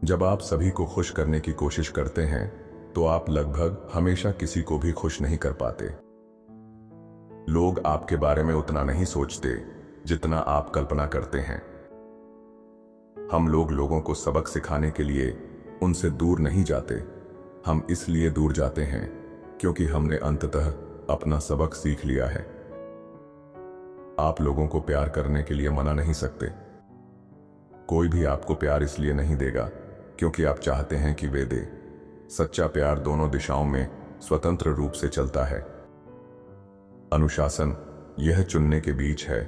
जब आप सभी को खुश करने की कोशिश करते हैं तो आप लगभग हमेशा किसी को भी खुश नहीं कर पाते। लोग आपके बारे में उतना नहीं सोचते जितना आप कल्पना करते हैं। हम लोग लोगों को सबक सिखाने के लिए उनसे दूर नहीं जाते। हम इसलिए दूर जाते हैं क्योंकि हमने अंततः अपना सबक सीख लिया है। आप लोगों को प्यार करने के लिए मना नहीं सकते। कोई भी आपको प्यार इसलिए नहीं देगा क्योंकि आप चाहते हैं कि वे दे। सच्चा प्यार दोनों दिशाओं में स्वतंत्र रूप से चलता है। अनुशासन यह चुनने के बीच है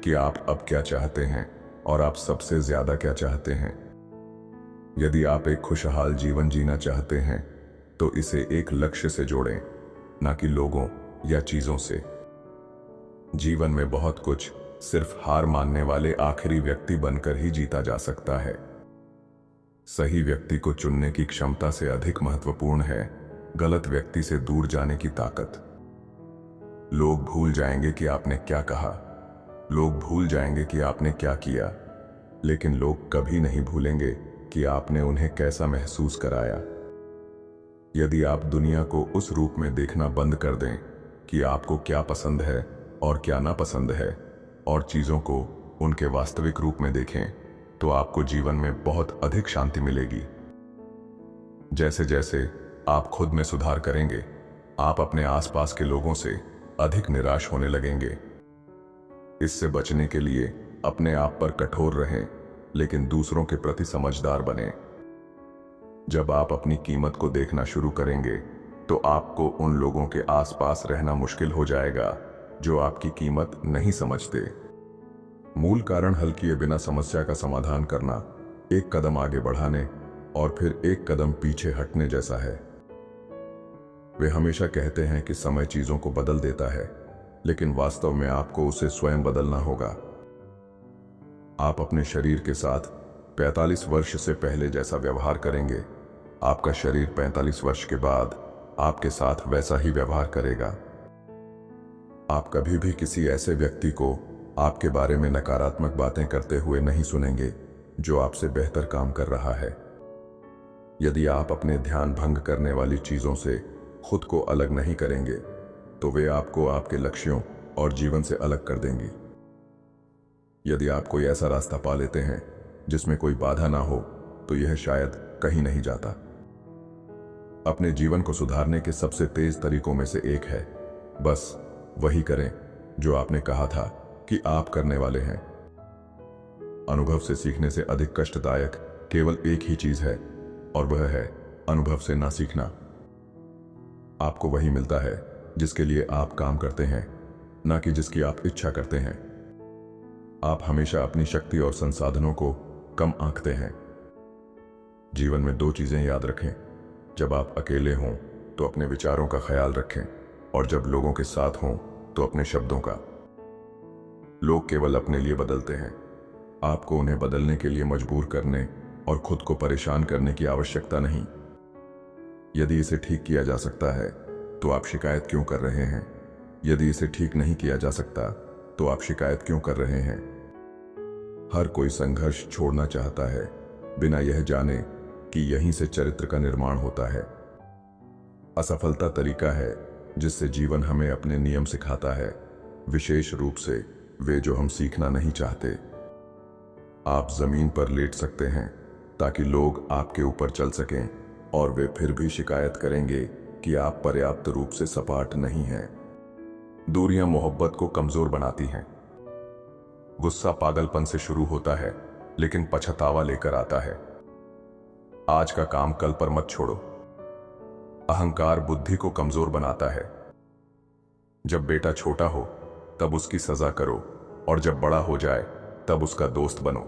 कि आप अब क्या चाहते हैं और आप सबसे ज्यादा क्या चाहते हैं। यदि आप एक खुशहाल जीवन जीना चाहते हैं तो इसे एक लक्ष्य से जोड़ें, ना कि लोगों या चीजों से। जीवन में बहुत कुछ सिर्फ हार मानने वाले आखिरी व्यक्ति बनकर ही जीता जा सकता है। सही व्यक्ति को चुनने की क्षमता से अधिक महत्वपूर्ण है गलत व्यक्ति से दूर जाने की ताकत। लोग भूल जाएंगे कि आपने क्या कहा, लोग भूल जाएंगे कि आपने क्या किया, लेकिन लोग कभी नहीं भूलेंगे कि आपने उन्हें कैसा महसूस कराया। यदि आप दुनिया को उस रूप में देखना बंद कर दें कि आपको क्या पसंद है और क्या नापसंद है, और चीजों को उनके वास्तविक रूप में देखें, तो आपको जीवन में बहुत अधिक शांति मिलेगी। जैसे जैसे आप खुद में सुधार करेंगे, आप अपने आसपास के लोगों से अधिक निराश होने लगेंगे। इससे बचने के लिए अपने आप पर कठोर रहें, लेकिन दूसरों के प्रति समझदार बनें। जब आप अपनी कीमत को देखना शुरू करेंगे तो आपको उन लोगों के आसपास रहना मुश्किल हो जाएगा जो आपकी कीमत नहीं समझते। मूल कारण हल किए बिना समस्या का समाधान करना एक कदम आगे बढ़ाने और फिर एक कदम पीछे हटने जैसा है। वे हमेशा कहते हैं कि समय चीजों को बदल देता है, लेकिन वास्तव में आपको उसे स्वयं बदलना होगा। आप अपने शरीर के साथ 45 वर्ष से पहले जैसा व्यवहार करेंगे, आपका शरीर 45 वर्ष के बाद आपके साथ वैसा ही व्यवहार करेगा। आप कभी भी किसी ऐसे व्यक्ति को आपके बारे में नकारात्मक बातें करते हुए नहीं सुनेंगे जो आपसे बेहतर काम कर रहा है। यदि आप अपने ध्यान भंग करने वाली चीजों से खुद को अलग नहीं करेंगे तो वे आपको आपके लक्ष्यों और जीवन से अलग कर देंगी। यदि आप कोई ऐसा रास्ता पा लेते हैं जिसमें कोई बाधा ना हो तो यह शायद कहीं नहीं जाता। अपने जीवन को सुधारने के सबसे तेज तरीकों में से एक है बस वही करें जो आपने कहा था कि आप करने वाले हैं। अनुभव से सीखने से अधिक कष्टदायक केवल एक ही चीज है, और वह है अनुभव से ना सीखना। आपको वही मिलता है जिसके लिए आप काम करते हैं, ना कि जिसकी आप इच्छा करते हैं। आप हमेशा अपनी शक्ति और संसाधनों को कम आंकते हैं। जीवन में दो चीजें याद रखें, जब आप अकेले हों तो अपने विचारों का ख्याल रखें, और जब लोगों के साथ हों तो अपने शब्दों का। लोग केवल अपने लिए बदलते हैं, आपको उन्हें बदलने के लिए मजबूर करने और खुद को परेशान करने की आवश्यकता नहीं। यदि इसे ठीक किया जा सकता है तो आप शिकायत क्यों कर रहे हैं? यदि इसे ठीक नहीं किया जा सकता तो आप शिकायत क्यों कर रहे हैं? हर कोई संघर्ष छोड़ना चाहता है बिना यह जाने कि यहीं से चरित्र का निर्माण होता है। असफलता तरीका है जिससे जीवन हमें अपने नियम सिखाता है, विशेष रूप से वे जो हम सीखना नहीं चाहते। आप जमीन पर लेट सकते हैं ताकि लोग आपके ऊपर चल सकें, और वे फिर भी शिकायत करेंगे कि आप पर्याप्त रूप से सपाट नहीं हैं। दूरियां मोहब्बत को कमजोर बनाती हैं। गुस्सा पागलपन से शुरू होता है लेकिन पछतावा लेकर आता है। आज का काम कल पर मत छोड़ो। अहंकार बुद्धि को कमजोर बनाता है। जब बेटा छोटा हो तब उसकी सजा करो, और जब बड़ा हो जाए तब उसका दोस्त बनो।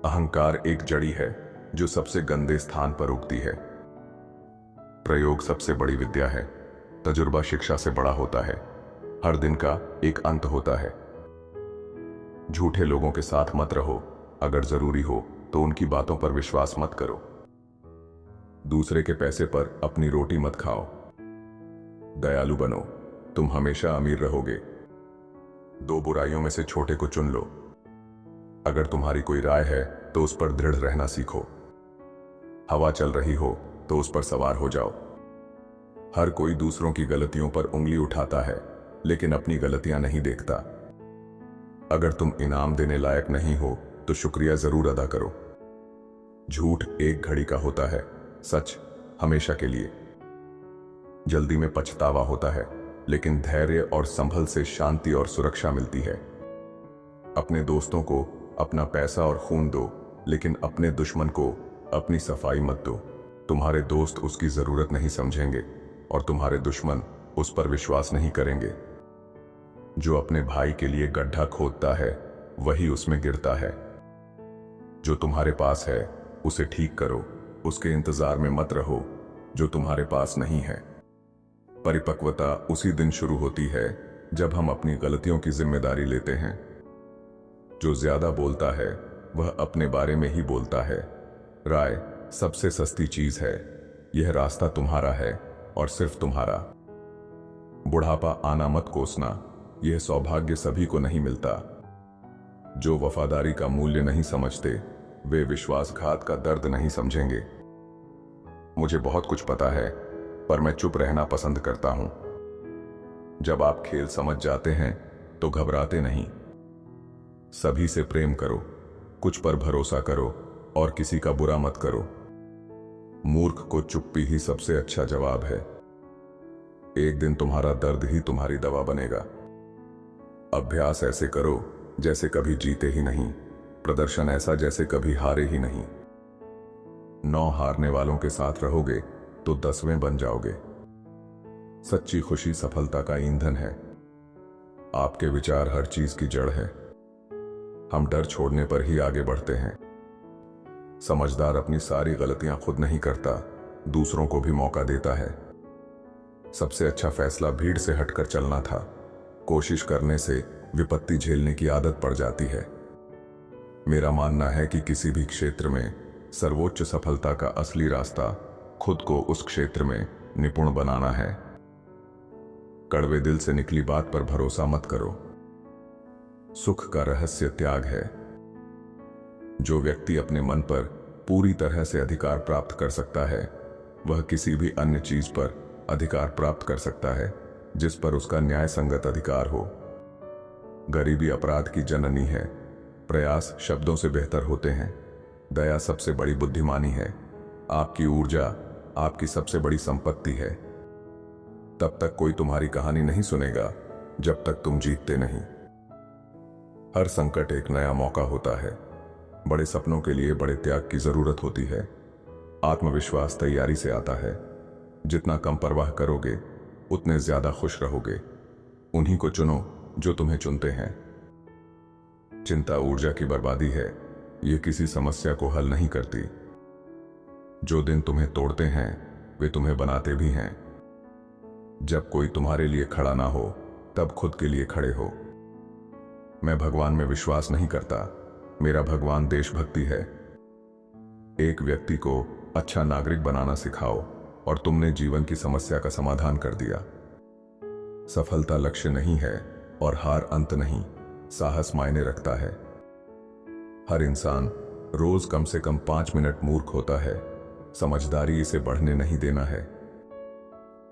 अहंकार एक जड़ी है जो सबसे गंदे स्थान पर उगती है। प्रयोग सबसे बड़ी विद्या है। तजुर्बा शिक्षा से बड़ा होता है। हर दिन का एक अंत होता है। झूठे लोगों के साथ मत रहो। अगर जरूरी हो तो उनकी बातों पर विश्वास मत करो। दूसरे के पैसे पर अपनी रोटी मत खाओ। दयालु बनो, तुम हमेशा अमीर रहोगे। दो बुराइयों में से छोटे को चुन लो। अगर तुम्हारी कोई राय है तो उस पर दृढ़ रहना सीखो। हवा चल रही हो तो उस पर सवार हो जाओ। हर कोई दूसरों की गलतियों पर उंगली उठाता है, लेकिन अपनी गलतियां नहीं देखता। अगर तुम इनाम देने लायक नहीं हो तो शुक्रिया जरूर अदा करो। झूठ एक घड़ी का होता है, सच हमेशा के लिए। जल्दी में पछतावा होता है, लेकिन धैर्य और संभल से शांति और सुरक्षा मिलती है। अपने दोस्तों को अपना पैसा और खून दो, लेकिन अपने दुश्मन को अपनी सफाई मत दो। तुम्हारे दोस्त उसकी जरूरत नहीं समझेंगे और तुम्हारे दुश्मन उस पर विश्वास नहीं करेंगे। जो अपने भाई के लिए गड्ढा खोदता है वही उसमें गिरता है। जो तुम्हारे पास है उसे ठीक करो, उसके इंतजार में मत रहो जो तुम्हारे पास नहीं है। परिपक्वता उसी दिन शुरू होती है जब हम अपनी गलतियों की जिम्मेदारी लेते हैं। जो ज्यादा बोलता है वह अपने बारे में ही बोलता है। राय सबसे सस्ती चीज है। यह रास्ता तुम्हारा है और सिर्फ तुम्हारा। बुढ़ापा आना मत कोसना, यह सौभाग्य सभी को नहीं मिलता। जो वफादारी का मूल्य नहीं समझते वे विश्वासघात का दर्द नहीं समझेंगे। मुझे बहुत कुछ पता है, पर मैं चुप रहना पसंद करता हूं। जब आप खेल समझ जाते हैं तो घबराते नहीं। सभी से प्रेम करो, कुछ पर भरोसा करो और किसी का बुरा मत करो। मूर्ख को चुप्पी ही सबसे अच्छा जवाब है। एक दिन तुम्हारा दर्द ही तुम्हारी दवा बनेगा। अभ्यास ऐसे करो जैसे कभी जीते ही नहीं, प्रदर्शन ऐसा जैसे कभी हारे ही नहीं। 9 हारने वालों के साथ रहोगे तो 10वें बन जाओगे। सच्ची खुशी सफलता का ईंधन है। आपके विचार हर चीज की जड़ है। हम डर छोड़ने पर ही आगे बढ़ते हैं। समझदार अपनी सारी गलतियां खुद नहीं करता, दूसरों को भी मौका देता है। सबसे अच्छा फैसला भीड़ से हटकर चलना था। कोशिश करने से विपत्ति झेलने की आदत पड़ जाती है। मेरा मानना है कि किसी भी क्षेत्र में सर्वोच्च सफलता का असली रास्ता खुद को उस क्षेत्र में निपुण बनाना है। कड़वे दिल से निकली बात पर भरोसा मत करो। सुख का रहस्य त्याग है। जो व्यक्ति अपने मन पर पूरी तरह से अधिकार प्राप्त कर सकता है वह किसी भी अन्य चीज पर अधिकार प्राप्त कर सकता है जिस पर उसका न्याय संगत अधिकार हो। गरीबी अपराध की जननी है। प्रयास शब्दों से बेहतर होते हैं। दया सबसे बड़ी बुद्धिमानी है। आपकी ऊर्जा आपकी सबसे बड़ी संपत्ति है। तब तक कोई तुम्हारी कहानी नहीं सुनेगा जब तक तुम जीतते नहीं। हर संकट एक नया मौका होता है। बड़े सपनों के लिए बड़े त्याग की जरूरत होती है। आत्मविश्वास तैयारी से आता है। जितना कम परवाह करोगे उतने ज्यादा खुश रहोगे। उन्हीं को चुनो जो तुम्हें चुनते हैं। चिंता ऊर्जा की बर्बादी है। ये किसी समस्या को हल नहीं करती। जो दिन तुम्हें तोड़ते हैं वे तुम्हें बनाते भी हैं। जब कोई तुम्हारे लिए खड़ा ना हो तब खुद के लिए खड़े हो। मैं भगवान में विश्वास नहीं करता, मेरा भगवान देशभक्ति है। एक व्यक्ति को अच्छा नागरिक बनाना सिखाओ और तुमने जीवन की समस्या का समाधान कर दिया। सफलता लक्ष्य नहीं है और हार अंत नहीं, साहस मायने रखता है। हर इंसान रोज कम से कम 5 मिनट मूर्ख होता है। समझदारी इसे बढ़ने नहीं देना है।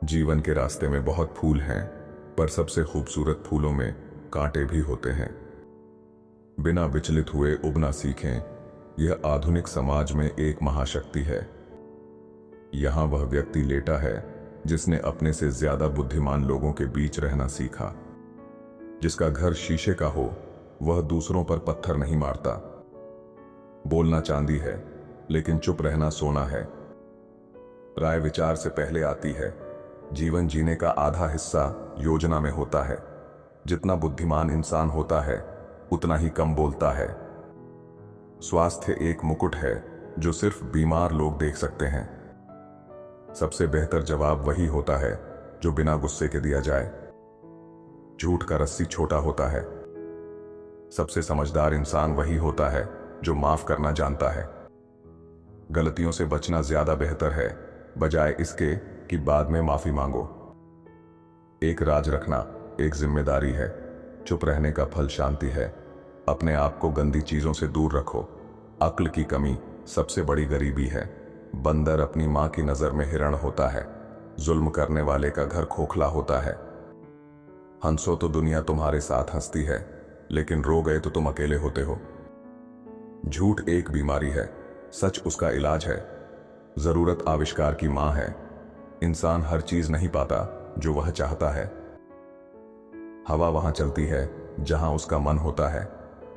जीवन के रास्ते में बहुत फूल हैं, पर सबसे खूबसूरत फूलों में कांटे भी होते हैं। बिना विचलित हुए उबना सीखें, यह आधुनिक समाज में एक महाशक्ति है। यहां वह व्यक्ति लेटा है जिसने अपने से ज्यादा बुद्धिमान लोगों के बीच रहना सीखा। जिसका घर शीशे का हो वह दूसरों पर पत्थर नहीं मारता। बोलना चांदी है लेकिन चुप रहना सोना है। राय विचार से पहले आती है। जीवन जीने का आधा हिस्सा योजना में होता है। जितना बुद्धिमान इंसान होता है उतना ही कम बोलता है। स्वास्थ्य एक मुकुट है जो सिर्फ बीमार लोग देख सकते हैं। सबसे बेहतर जवाब वही होता है जो बिना गुस्से के दिया जाए। झूठ का रस्सी छोटा होता है। सबसे समझदार इंसान वही होता है जो माफ करना जानता है। गलतियों से बचना ज्यादा बेहतर है बजाय इसके कि बाद में माफी मांगो। एक राज रखना एक जिम्मेदारी है। चुप रहने का फल शांति है। अपने आप को गंदी चीजों से दूर रखो। अक्ल की कमी सबसे बड़ी गरीबी है। बंदर अपनी मां की नजर में हिरण होता है, जुल्म करने वाले का घर खोखला होता है। हंसो तो दुनिया तुम्हारे साथ हंसती है, लेकिन रो गए तो तुम अकेले होते हो। झूठ एक बीमारी है, सच उसका इलाज है। जरूरत आविष्कार की मां है। इंसान हर चीज नहीं पाता जो वह चाहता है। हवा वहां चलती है जहां उसका मन होता है,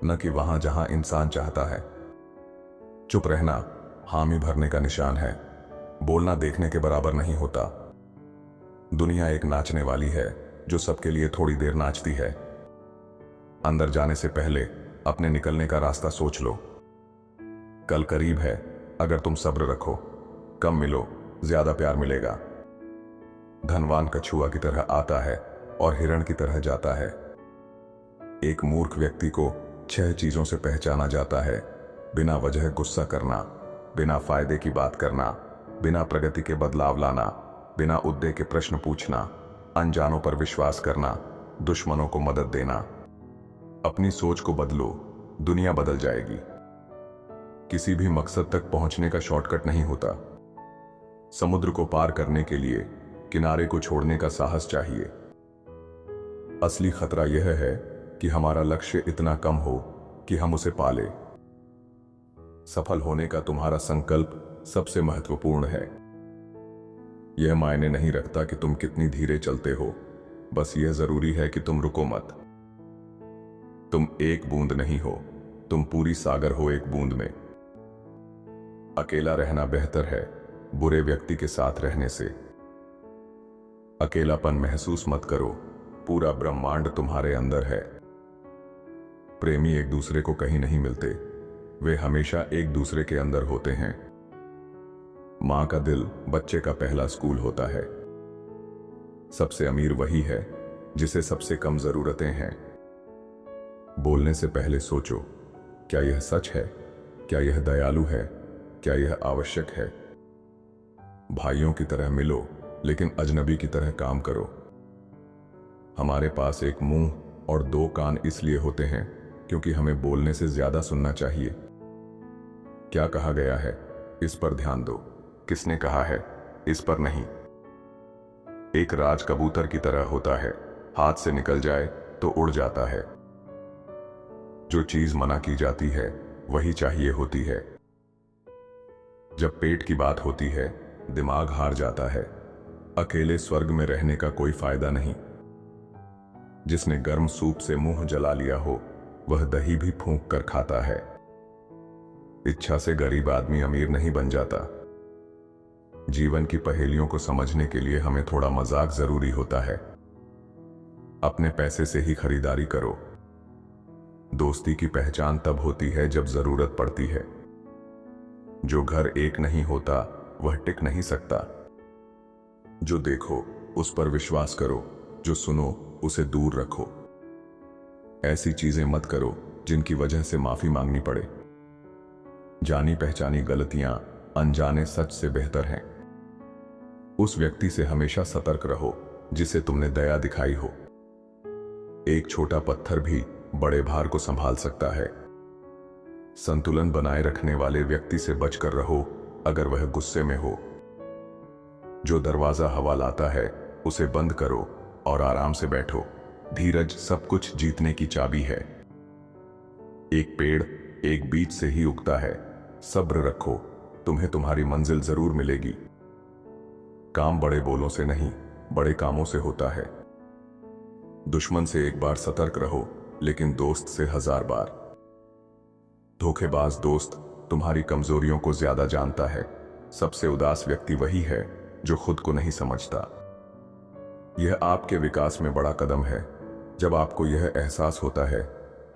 न कि वहां जहां इंसान चाहता है। चुप रहना हामी भरने का निशान है, बोलना देखने के बराबर नहीं होता। दुनिया एक नाचने वाली है जो सबके लिए थोड़ी देर नाचती है। अंदर जाने से पहले अपने निकलने का रास्ता सोच लो। कल करीब है, अगर तुम सब्र रखो। कम मिलो, ज्यादा प्यार मिलेगा। धनवान कछुआ की तरह आता है और हिरण की तरह जाता है। एक मूर्ख व्यक्ति को 6 चीजों से पहचाना जाता है: बिना वजह गुस्सा करना, बिना फायदे की बात करना, बिना प्रगति के बदलाव लाना, बिना उद्देश्य के प्रश्न पूछना, अनजानों पर विश्वास करना, दुश्मनों को मदद देना। अपनी सोच को बदलो, दुनिया बदल जाएगी। किसी भी मकसद तक पहुंचने का शॉर्टकट नहीं होता। समुद्र को पार करने के लिए किनारे को छोड़ने का साहस चाहिए। असली खतरा यह है कि हमारा लक्ष्य इतना कम हो कि हम उसे पाले। सफल होने का तुम्हारा संकल्प सबसे महत्वपूर्ण है। यह मायने नहीं रखता कि तुम कितनी धीरे चलते हो, बस यह जरूरी है कि तुम रुको मत। तुम एक बूंद नहीं हो, तुम पूरी सागर हो एक बूंद में। अकेला रहना बेहतर है बुरे व्यक्ति के साथ रहने से। अकेलापन महसूस मत करो, पूरा ब्रह्मांड तुम्हारे अंदर है। प्रेमी एक दूसरे को कहीं नहीं मिलते, वे हमेशा एक दूसरे के अंदर होते हैं। मां का दिल बच्चे का पहला स्कूल होता है। सबसे अमीर वही है जिसे सबसे कम जरूरतें हैं। बोलने से पहले सोचो, क्या यह सच है? क्या यह दयालु है? क्या यह आवश्यक है? भाइयों की तरह मिलो, लेकिन अजनबी की तरह काम करो। हमारे पास एक मुंह और 2 कान इसलिए होते हैं क्योंकि हमें बोलने से ज्यादा सुनना चाहिए। क्या कहा गया है, इस पर ध्यान दो। किसने कहा है, इस पर नहीं। एक राज कबूतर की तरह होता है, हाथ से निकल जाए तो उड़ जाता है। जो चीज मना की जाती है वही चाहिए होती है। जब पेट की बात होती है, दिमाग हार जाता है। अकेले स्वर्ग में रहने का कोई फायदा नहीं। जिसने गर्म सूप से मुंह जला लिया हो, वह दही भी फूंक कर खाता है। इच्छा से गरीब आदमी अमीर नहीं बन जाता। जीवन की पहेलियों को समझने के लिए हमें थोड़ा मजाक जरूरी होता है। अपने पैसे से ही खरीदारी करो। दोस्ती की पहचान तब होती है जब जरूरत पड़ती है। जो घर एक नहीं होता वह टिक नहीं सकता। जो देखो उस पर विश्वास करो, जो सुनो उसे दूर रखो। ऐसी चीजें मत करो जिनकी वजह से माफी मांगनी पड़े। जानी पहचानी गलतियां अनजाने सच से बेहतर हैं। उस व्यक्ति से हमेशा सतर्क रहो जिसे तुमने दया दिखाई हो। एक छोटा पत्थर भी बड़े भार को संभाल सकता है। संतुलन बनाए रखने वाले व्यक्ति से बचकर रहो अगर वह गुस्से में हो। जो दरवाजा हवा लाता है उसे बंद करो और आराम से बैठो। धीरज सब कुछ जीतने की चाबी है। एक पेड़ एक बीज से ही उगता है। सब्र रखो, तुम्हें तुम्हारी मंजिल जरूर मिलेगी। काम बड़े बोलों से नहीं, बड़े कामों से होता है। दुश्मन से एक बार सतर्क रहो, लेकिन दोस्त से 1000 बार। धोखेबाज दोस्त तुम्हारी कमजोरियों को ज्यादा जानता है। सबसे उदास व्यक्ति वही है जो खुद को नहीं समझता। यह आपके विकास में बड़ा कदम है जब आपको यह एहसास होता है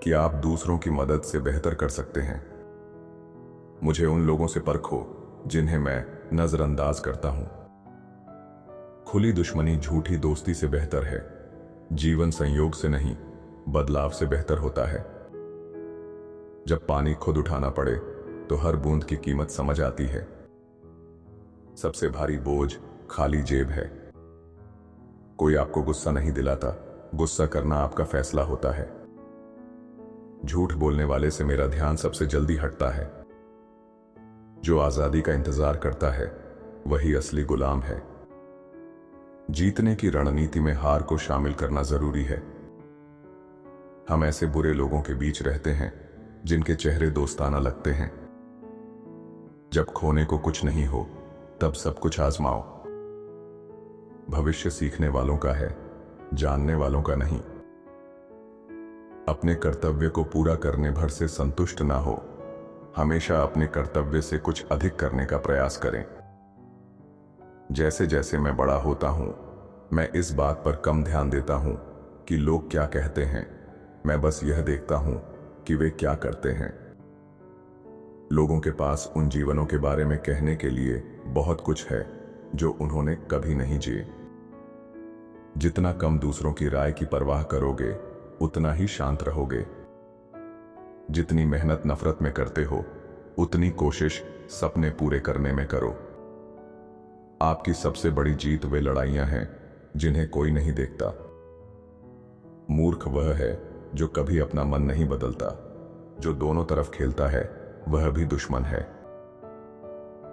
कि आप दूसरों की मदद से बेहतर कर सकते हैं। मुझे उन लोगों से परखो जिन्हें मैं नजरअंदाज करता हूं। खुली दुश्मनी झूठी दोस्ती से बेहतर है। जीवन संयोग से नहीं, बदलाव से बेहतर होता है। जब पानी खुद उठाना पड़े तो हर बूंद की कीमत समझ आती है। सबसे भारी बोझ खाली जेब है। कोई आपको गुस्सा नहीं दिलाता, गुस्सा करना आपका फैसला होता है। झूठ बोलने वाले से मेरा ध्यान सबसे जल्दी हटता है। जो आजादी का इंतजार करता है वही असली गुलाम है। जीतने की रणनीति में हार को शामिल करना जरूरी है। हम ऐसे बुरे लोगों के बीच रहते हैं जिनके चेहरे दोस्ताना लगते हैं। जब खोने को कुछ नहीं हो तब सब कुछ आजमाओ। भविष्य सीखने वालों का है, जानने वालों का नहीं। अपने कर्तव्य को पूरा करने भर से संतुष्ट ना हो, हमेशा अपने कर्तव्य से कुछ अधिक करने का प्रयास करें। जैसे जैसे मैं बड़ा होता हूं, मैं इस बात पर कम ध्यान देता हूं कि लोग क्या कहते हैं। मैं बस यह देखता हूं कि वे क्या करते हैं। लोगों के पास उन जीवनों के बारे में कहने के लिए बहुत कुछ है जो उन्होंने कभी नहीं जिए। जितना कम दूसरों की राय की परवाह करोगे, उतना ही शांत रहोगे। जितनी मेहनत नफरत में करते हो, उतनी कोशिश सपने पूरे करने में करो। आपकी सबसे बड़ी जीत वे लड़ाइयां हैं जिन्हें कोई नहीं देखता। मूर्ख वह है जो कभी अपना मन नहीं बदलता। जो दोनों तरफ खेलता है वह भी दुश्मन है।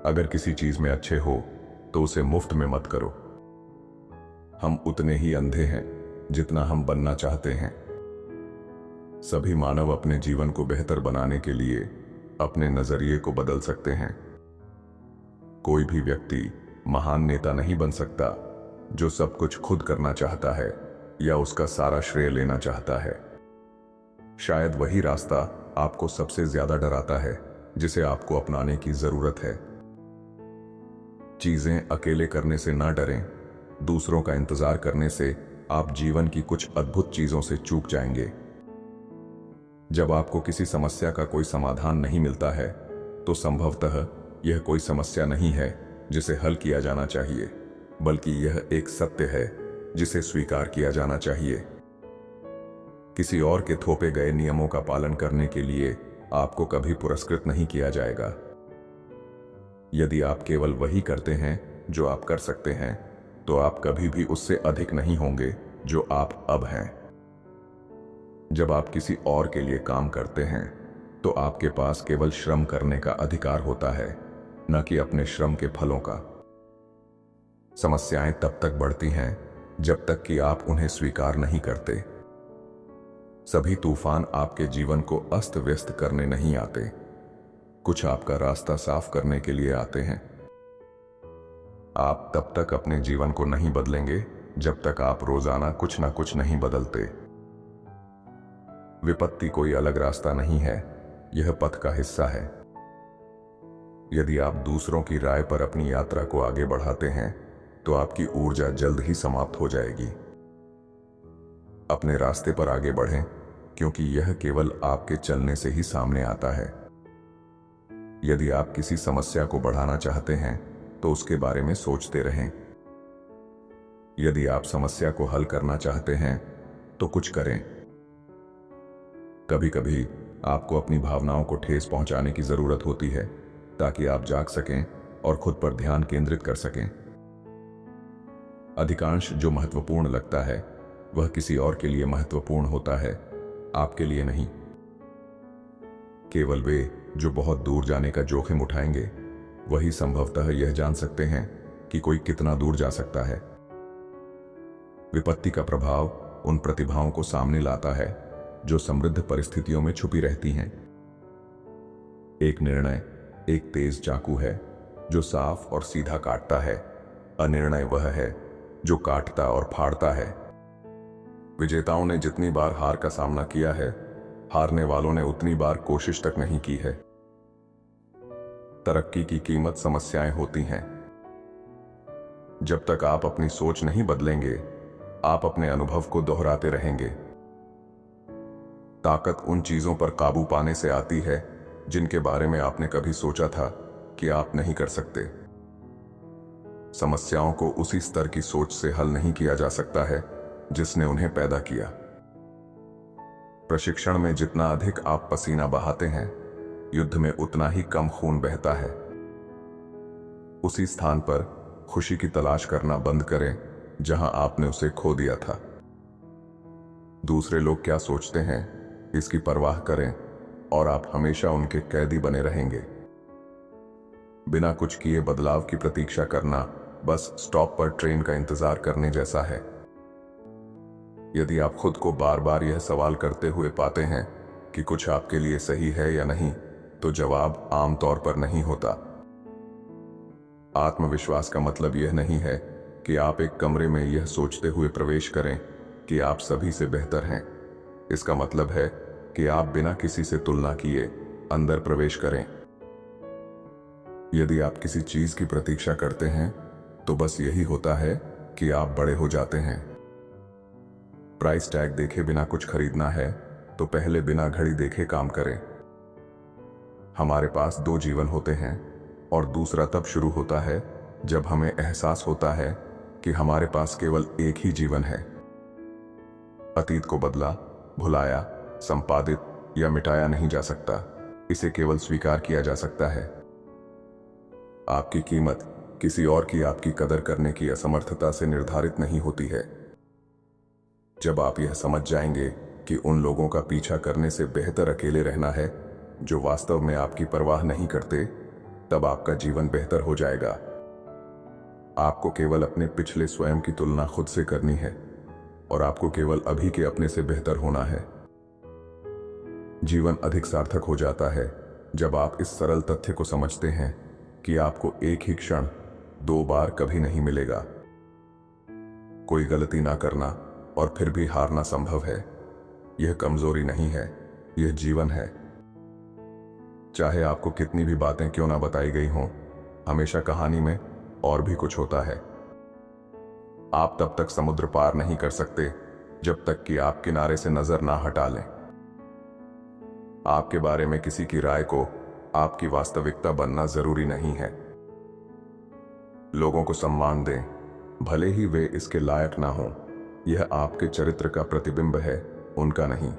अगर किसी चीज में अच्छे हो तो उसे मुफ्त में मत करो। हम उतने ही अंधे हैं जितना हम बनना चाहते हैं। सभी मानव अपने जीवन को बेहतर बनाने के लिए अपने नजरिए को बदल सकते हैं। कोई भी व्यक्ति महान नेता नहीं बन सकता जो सब कुछ खुद करना चाहता है या उसका सारा श्रेय लेना चाहता है। शायद वही रास्ता आपको सबसे ज्यादा डराता है जिसे आपको अपनाने की जरूरत है। चीजें अकेले करने से ना डरें। दूसरों का इंतजार करने से आप जीवन की कुछ अद्भुत चीजों से चूक जाएंगे। जब आपको किसी समस्या का कोई समाधान नहीं मिलता है तो संभवतः यह कोई समस्या नहीं है जिसे हल किया जाना चाहिए, बल्कि यह एक सत्य है जिसे स्वीकार किया जाना चाहिए। किसी और के थोपे गए नियमों का पालन करने के लिए आपको कभी पुरस्कृत नहीं किया जाएगा। यदि आप केवल वही करते हैं जो आप कर सकते हैं, तो आप कभी भी उससे अधिक नहीं होंगे जो आप अब हैं। जब आप किसी और के लिए काम करते हैं तो आपके पास केवल श्रम करने का अधिकार होता है, न कि अपने श्रम के फलों का। समस्याएं तब तक बढ़ती हैं जब तक कि आप उन्हें स्वीकार नहीं करते। सभी तूफान आपके जीवन को अस्त व्यस्त करने नहीं आते, कुछ आपका रास्ता साफ करने के लिए आते हैं। आप तब तक अपने जीवन को नहीं बदलेंगे जब तक आप रोजाना कुछ ना कुछ नहीं बदलते। विपत्ति कोई अलग रास्ता नहीं है, यह पथ का हिस्सा है। यदि आप दूसरों की राय पर अपनी यात्रा को आगे बढ़ाते हैं तो आपकी ऊर्जा जल्द ही समाप्त हो जाएगी। अपने रास्ते पर आगे बढ़ें, क्योंकि यह केवल आपके चलने से ही सामने आता है। यदि आप किसी समस्या को बढ़ाना चाहते हैं तो उसके बारे में सोचते रहें। यदि आप समस्या को हल करना चाहते हैं तो कुछ करें। कभी कभी आपको अपनी भावनाओं को ठेस पहुंचाने की जरूरत होती है ताकि आप जाग सकें और खुद पर ध्यान केंद्रित कर सकें। अधिकांश जो महत्वपूर्ण लगता है वह किसी और के लिए महत्वपूर्ण होता है, आपके लिए नहीं। केवल वे जो बहुत दूर जाने का जोखिम उठाएंगे वही संभवतः यह जान सकते हैं कि कोई कितना दूर जा सकता है। विपत्ति का प्रभाव उन प्रतिभाओं को सामने लाता है जो समृद्ध परिस्थितियों में छुपी रहती हैं। एक निर्णय एक तेज चाकू है जो साफ और सीधा काटता है। अनिर्णय वह है जो काटता और फाड़ता है। विजेताओं ने जितनी बार हार का सामना किया है, हारने वालों ने उतनी बार कोशिश तक नहीं की है। तरक्की की कीमत समस्याएं होती हैं। जब तक आप अपनी सोच नहीं बदलेंगे, आप अपने अनुभव को दोहराते रहेंगे। ताकत उन चीजों पर काबू पाने से आती है जिनके बारे में आपने कभी सोचा था कि आप नहीं कर सकते। समस्याओं को उसी स्तर की सोच से हल नहीं किया जा सकता है जिसने उन्हें पैदा किया। प्रशिक्षण में जितना अधिक आप पसीना बहाते हैं, युद्ध में उतना ही कम खून बहता है। उसी स्थान पर खुशी की तलाश करना बंद करें जहां आपने उसे खो दिया था। दूसरे लोग क्या सोचते हैं इसकी परवाह करें और आप हमेशा उनके कैदी बने रहेंगे। बिना कुछ किए बदलाव की प्रतीक्षा करना बस स्टॉप पर ट्रेन का इंतजार करने जैसा है। यदि आप खुद को बार बार यह सवाल करते हुए पाते हैं कि कुछ आपके लिए सही है या नहीं, तो जवाब आमतौर पर नहीं होता। आत्मविश्वास का मतलब यह नहीं है कि आप एक कमरे में यह सोचते हुए प्रवेश करें कि आप सभी से बेहतर हैं। इसका मतलब है कि आप बिना किसी से तुलना किए अंदर प्रवेश करें। यदि आप किसी चीज की प्रतीक्षा करते हैं तो बस यही होता है कि आप बड़े हो जाते हैं। प्राइस टैग देखे बिना कुछ खरीदना है तो पहले बिना घड़ी देखे काम करें। हमारे पास 2 जीवन होते हैं और दूसरा तब शुरू होता है जब हमें एहसास होता है कि हमारे पास केवल एक ही जीवन है। अतीत को बदला, भुलाया, संपादित या मिटाया नहीं जा सकता, इसे केवल स्वीकार किया जा सकता है। आपकी कीमत किसी और की आपकी कदर करने की असमर्थता से निर्धारित नहीं होती है। जब आप यह समझ जाएंगे कि उन लोगों का पीछा करने से बेहतर अकेले रहना है जो वास्तव में आपकी परवाह नहीं करते, तब आपका जीवन बेहतर हो जाएगा। आपको केवल अपने पिछले स्वयं की तुलना खुद से करनी है और आपको केवल अभी के अपने से बेहतर होना है। जीवन अधिक सार्थक हो जाता है जब आप इस सरल तथ्य को समझते हैं कि आपको एक ही क्षण 2 बार कभी नहीं मिलेगा। कोई गलती ना करना और फिर भी हारना संभव है। यह कमजोरी नहीं है, यह जीवन है। चाहे आपको कितनी भी बातें क्यों ना बताई गई हों, हमेशा कहानी में और भी कुछ होता है। आप तब तक समुद्र पार नहीं कर सकते जब तक कि आप किनारे से नजर ना हटा लें। आपके बारे में किसी की राय को आपकी वास्तविकता बनना जरूरी नहीं है। लोगों को सम्मान दें, भले ही वे इसके लायक ना हों। यह आपके चरित्र का प्रतिबिंब है, उनका नहीं।